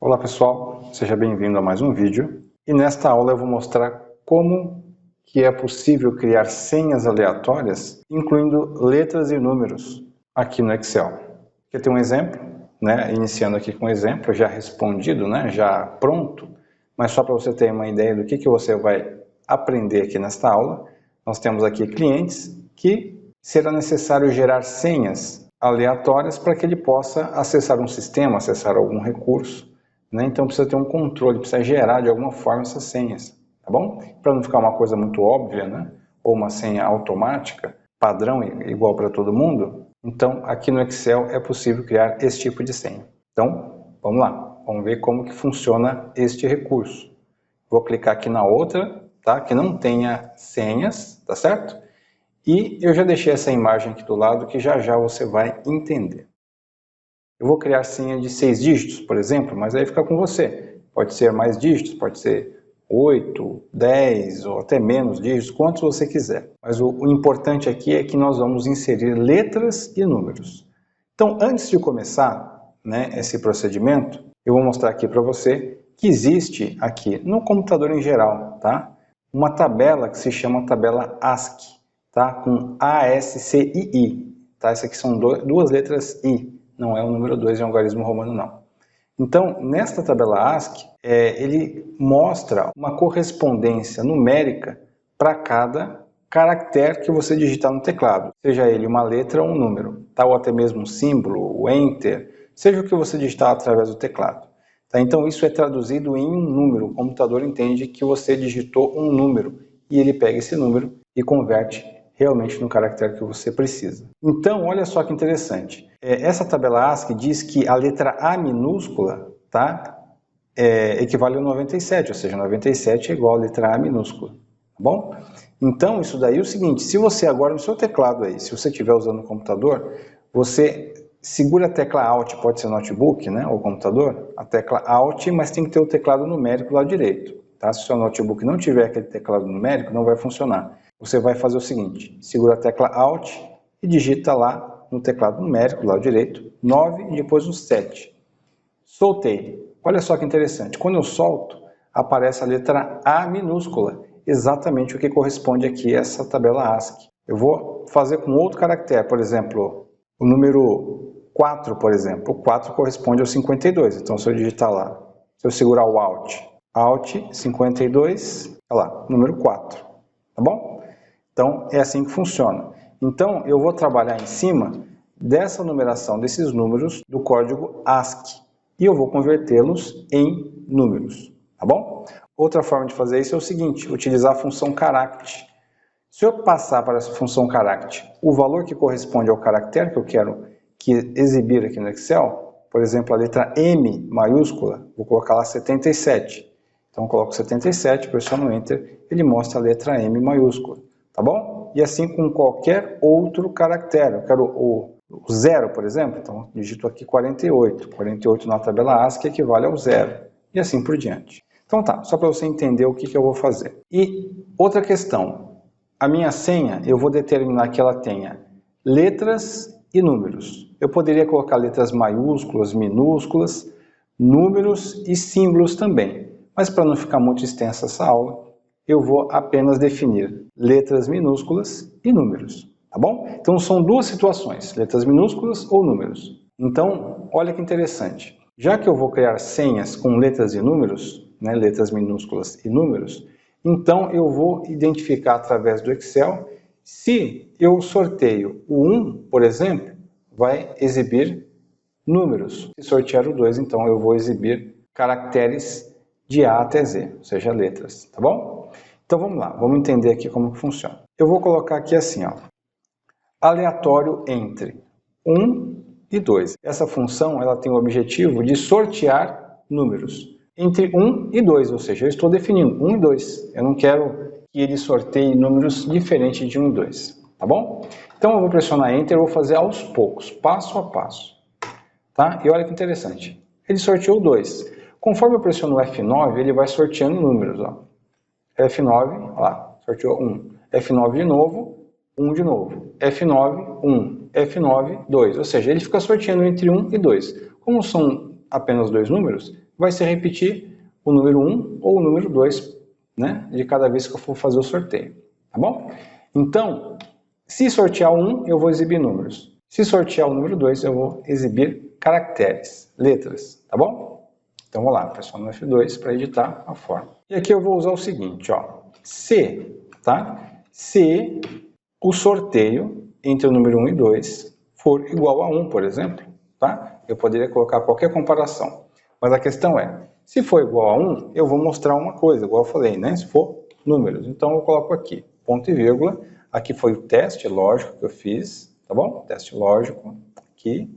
Olá pessoal, seja bem-vindo a mais um vídeo e nesta aula eu vou mostrar como que é possível criar senhas aleatórias incluindo letras e números aqui no Excel. Aqui tem um exemplo, iniciando aqui com um exemplo já respondido, já pronto, mas só para você ter uma ideia do que você vai aprender aqui nesta aula. Nós temos aqui clientes que será necessário gerar senhas aleatórias para que ele possa acessar um sistema, acessar algum recurso. Então precisa ter um controle, precisa gerar de alguma forma essas senhas, tá bom? Para não ficar uma coisa muito óbvia, ou uma senha automática, padrão, igual para todo mundo. Então aqui no Excel é possível criar esse tipo de senha. Então vamos lá, vamos ver como que funciona este recurso. Vou clicar aqui na outra, tá? Que não tenha senhas, tá certo? E eu já deixei essa imagem aqui do lado que já já você vai entender. Eu vou criar senha de 6 dígitos, por exemplo, mas aí fica com você. Pode ser mais dígitos, pode ser 8, 10 ou até menos dígitos, quantos você quiser. Mas o importante aqui é que nós vamos inserir letras e números. Então, antes de começar esse procedimento, eu vou mostrar aqui para você que existe aqui no computador em geral, tá? Uma tabela que se chama tabela ASCII, tá? Com ASCII, tá? Essa aqui são duas letras I. Não é o número 2 em algarismo romano, não. Então, nesta tabela ASCII, ele mostra uma correspondência numérica para cada caractere que você digitar no teclado, seja ele uma letra ou um número, tá? Ou até mesmo um símbolo, o Enter, seja o que você digitar através do teclado. Tá? Então, isso é traduzido em um número. O computador entende que você digitou um número e ele pega esse número e converte realmente no caractere que você precisa. Então, olha só que interessante. Essa tabela ASCII diz que a letra A minúscula, tá, equivale a 97, ou seja, 97 é igual a letra A minúscula, tá bom? Então, isso daí é o seguinte, se você agora no seu teclado aí, se você estiver usando o computador, você segura a tecla Alt, pode ser notebook, ou computador, a tecla Alt, mas tem que ter o teclado numérico lá direito, tá? Se o seu notebook não tiver aquele teclado numérico, não vai funcionar. Você vai fazer o seguinte, segura a tecla Alt e digita lá no teclado numérico, lá direito, 9 e depois um 7. Soltei. Olha só que interessante, quando eu solto, aparece a letra A minúscula, exatamente o que corresponde aqui a essa tabela ASCII. Eu vou fazer com outro caractere, por exemplo, o número 4, por exemplo. O 4 corresponde ao 52, então se eu digitar lá, se eu segurar o Alt, Alt 52, olha lá, número 4, tá bom? Então, é assim que funciona. Então, eu vou trabalhar em cima dessa numeração, desses números do código ASCII. E eu vou convertê-los em números, tá bom? Outra forma de fazer isso é o seguinte, utilizar a função CHARACT. Se eu passar para essa função CHARACT o valor que corresponde ao caractere que eu quero exibir aqui no Excel, por exemplo, a letra M maiúscula, vou colocar lá 77. Então, eu coloco 77, pressiono Enter, ele mostra a letra M maiúscula. Tá bom? E assim com qualquer outro caractere. Eu quero o 0, por exemplo, então digito aqui 48. 48 na tabela ASCII equivale ao 0. E assim por diante. Então tá, só para você entender o que eu vou fazer. E outra questão, a minha senha eu vou determinar que ela tenha letras e números. Eu poderia colocar letras maiúsculas, minúsculas, números e símbolos também. Mas para não ficar muito extensa essa aula, eu vou apenas definir letras minúsculas e números, tá bom? Então são duas situações, letras minúsculas ou números. Então, olha que interessante. Já que eu vou criar senhas com letras e números, letras minúsculas e números, então eu vou identificar através do Excel se eu sorteio o 1, por exemplo, vai exibir números. Se sortear o 2, então eu vou exibir caracteres de A até Z, ou seja, letras, tá bom? Então vamos lá, vamos entender aqui como que funciona. Eu vou colocar aqui assim, aleatório entre 1 e 2. Essa função ela tem o objetivo de sortear números entre 1 e 2, ou seja, eu estou definindo 1 e 2. Eu não quero que ele sorteie números diferentes de 1 e 2, tá bom? Então eu vou pressionar Enter e vou fazer aos poucos, passo a passo. Tá? E olha que interessante, ele sorteou 2. Conforme eu pressiono o F9, ele vai sorteando números, F9, olha lá, sorteou 1. F9 de novo, 1 de novo. F9, 1. F9, 2. Ou seja, ele fica sorteando entre 1 e 2. Como são apenas dois números, vai se repetir o número 1 ou o número 2, né, de cada vez que eu for fazer o sorteio, tá bom? Então, se sortear o 1, eu vou exibir números. Se sortear o número 2, eu vou exibir caracteres, letras, tá bom? Então, vou lá, pressiono no F2 para editar a forma. E aqui eu vou usar o seguinte, ó, se, tá? Se o sorteio entre o número 1 e 2 for igual a 1, por exemplo, tá? Eu poderia colocar qualquer comparação. Mas a questão é, se for igual a 1, eu vou mostrar uma coisa, igual eu falei, né? Se for números. Então, eu coloco aqui, ponto e vírgula. Aqui foi o teste lógico que eu fiz, tá bom? Teste lógico aqui.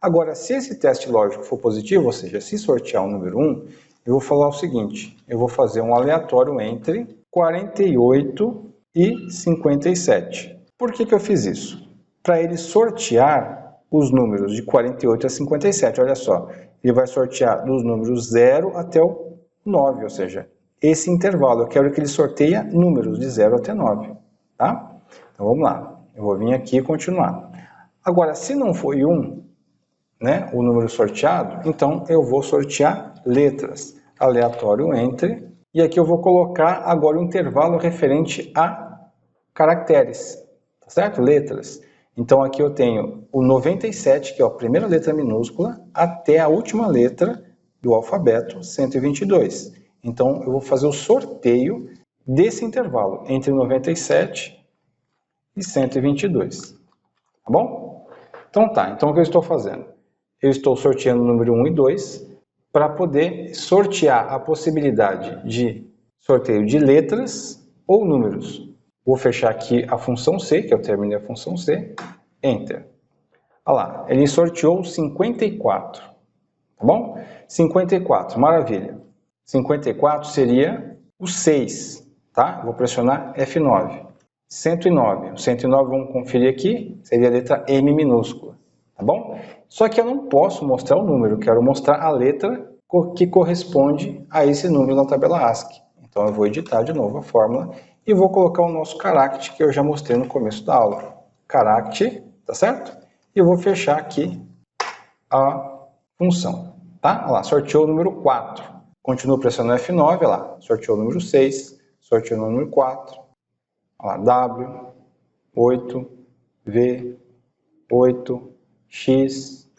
Agora, se esse teste lógico for positivo, ou seja, se sortear o número 1, eu vou falar o seguinte, eu vou fazer um aleatório entre 48 e 57. Por que eu fiz isso? Para ele sortear os números de 48 a 57, olha só. Ele vai sortear dos números 0 até o 9, ou seja, esse intervalo. Eu quero que ele sorteie números de 0 até 9, tá? Então vamos lá. Eu vou vir aqui e continuar. Agora, se não foi 1, né, o número sorteado, então eu vou sortear letras. Aleatório entre. E aqui eu vou colocar agora o intervalo referente a caracteres, tá certo? Letras. Então aqui eu tenho o 97, que é a primeira letra minúscula, até a última letra do alfabeto, 122. Então eu vou fazer o sorteio desse intervalo, entre 97 e 122. Tá bom? Então tá, então o que eu estou fazendo? Eu estou sorteando o número 1 e 2 para poder sortear a possibilidade de sorteio de letras ou números. Vou fechar aqui a função C, que eu terminei a função C, Enter. Olha lá, ele sorteou 54, tá bom? 54, maravilha. 54 seria o 6, tá? Vou pressionar F9. 109, o 109 vamos conferir aqui, seria a letra M minúscula, tá bom? Só que eu não posso mostrar o número, eu quero mostrar a letra que corresponde a esse número na tabela ASCII. Então eu vou editar de novo a fórmula e vou colocar o nosso carácter que eu já mostrei no começo da aula. Carácter, tá certo? E eu vou fechar aqui a função, tá? Olha lá, sorteou o número 4. Continuo pressionando F9, olha lá, sorteou o número 6, sorteou o número 4. Olha lá, W, 8, V, 8, X,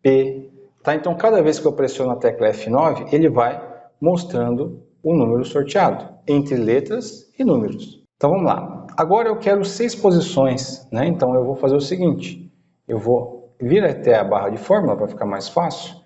P. Tá? Então, cada vez que eu pressiono a tecla F9, ele vai mostrando o número sorteado, entre letras e números. Então, vamos lá. Agora eu quero 6 posições, né? Então, eu vou fazer o seguinte. Eu vou vir até a barra de fórmula, para ficar mais fácil,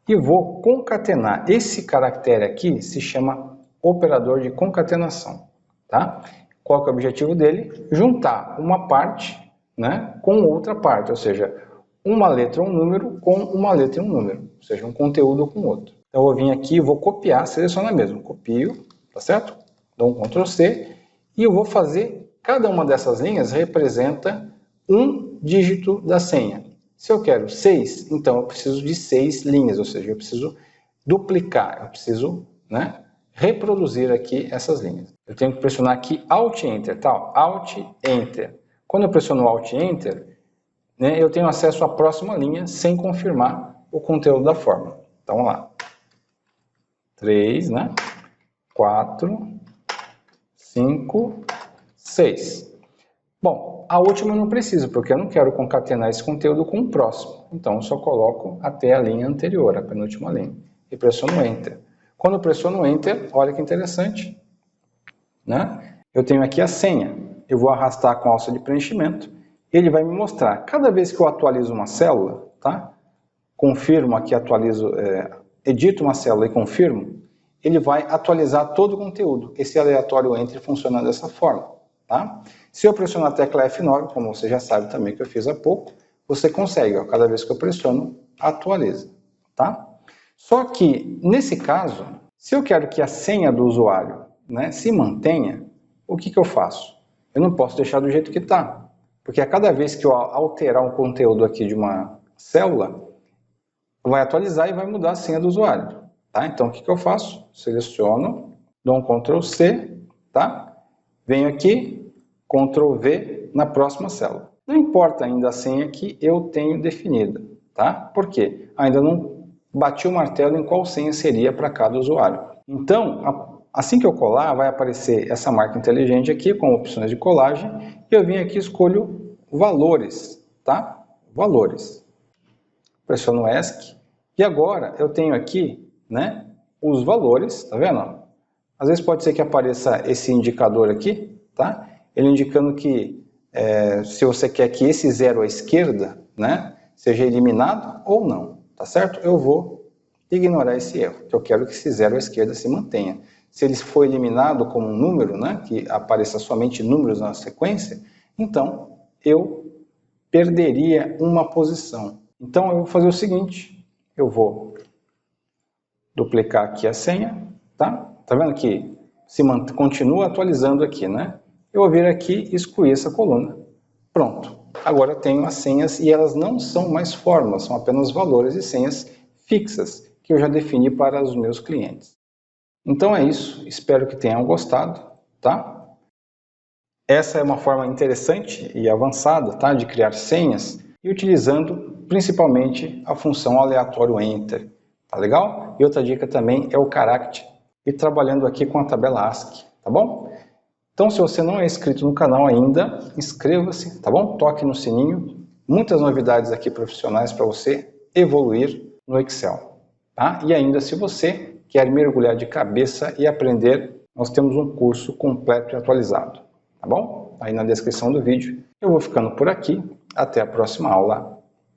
e vou concatenar. Esse caractere aqui se chama operador de concatenação, tá? Qual que é o objetivo dele? Juntar uma parte, né, com outra parte, ou seja, uma letra ou um número com uma letra e um número, ou seja, um conteúdo com outro. Então eu vou vir aqui e vou copiar, selecionar mesmo, copio, tá certo? Dou um Ctrl C e eu vou fazer, cada uma dessas linhas representa um dígito da senha. Se eu quero 6, então eu preciso de 6 linhas, ou seja, eu preciso duplicar, eu preciso, né, reproduzir aqui essas linhas. Eu tenho que pressionar aqui Alt Enter, tá? Alt Enter. Quando eu pressiono Alt Enter, né, eu tenho acesso à próxima linha sem confirmar o conteúdo da fórmula. Então vamos lá. 3, né? 4, 5, 6. Bom, a última eu não preciso, porque eu não quero concatenar esse conteúdo com o próximo. Então eu só coloco até a linha anterior, a penúltima linha. E pressiono Enter. Quando eu pressiono Enter, olha que interessante, né? Eu tenho aqui a senha. Eu vou arrastar com a alça de preenchimento. Ele vai me mostrar, cada vez que eu atualizo uma célula, tá? Confirmo aqui, atualizo, edito uma célula e confirmo, ele vai atualizar todo o conteúdo. Esse aleatório Enter funciona dessa forma, tá? Se eu pressionar a tecla F9, como você já sabe também que eu fiz há pouco, você consegue, ó, cada vez que eu pressiono, atualiza, tá? Só que, nesse caso, se eu quero que a senha do usuário, né, se mantenha, o que eu faço? Eu não posso deixar do jeito que está, porque a cada vez que eu alterar um conteúdo aqui de uma célula, vai atualizar e vai mudar a senha do usuário, tá? Então, o que eu faço? Seleciono, dou um Ctrl C, tá? Venho aqui, Ctrl V na próxima célula. Não importa ainda a senha que eu tenho definida, tá? Por quê? Ainda não bati o martelo em qual senha seria para cada usuário. Então, assim que eu colar, vai aparecer essa marca inteligente aqui com opções de colagem e eu vim aqui e escolho valores, tá? Valores. Pressiono ESC e agora eu tenho aqui, né, os valores, tá vendo? Às vezes pode ser que apareça esse indicador aqui, tá? Ele indicando que se você quer que esse zero à esquerda, né, seja eliminado ou não, tá certo? Eu vou ignorar esse erro, que eu quero que esse zero à esquerda se mantenha. Se ele for eliminado como um número, né, que apareça somente números na sequência, então eu perderia uma posição. Então eu vou fazer o seguinte, eu vou duplicar aqui a senha, tá? Tá vendo que continua atualizando aqui, né? Eu vou vir aqui e excluir essa coluna. Pronto. Agora eu tenho as senhas e elas não são mais fórmulas, são apenas valores e senhas fixas que eu já defini para os meus clientes. Então é isso, espero que tenham gostado, tá? Essa é uma forma interessante e avançada, tá, de criar senhas e utilizando principalmente a função aleatório enter, tá legal? E outra dica também é o character e trabalhando aqui com a tabela ASCII, tá bom? Então se você não é inscrito no canal ainda, inscreva-se, tá bom? Toque no sininho, muitas novidades aqui profissionais para você evoluir no Excel, tá? E ainda se você quer mergulhar de cabeça e aprender, nós temos um curso completo e atualizado. Tá bom? Aí na descrição do vídeo. Eu vou ficando por aqui. Até a próxima aula.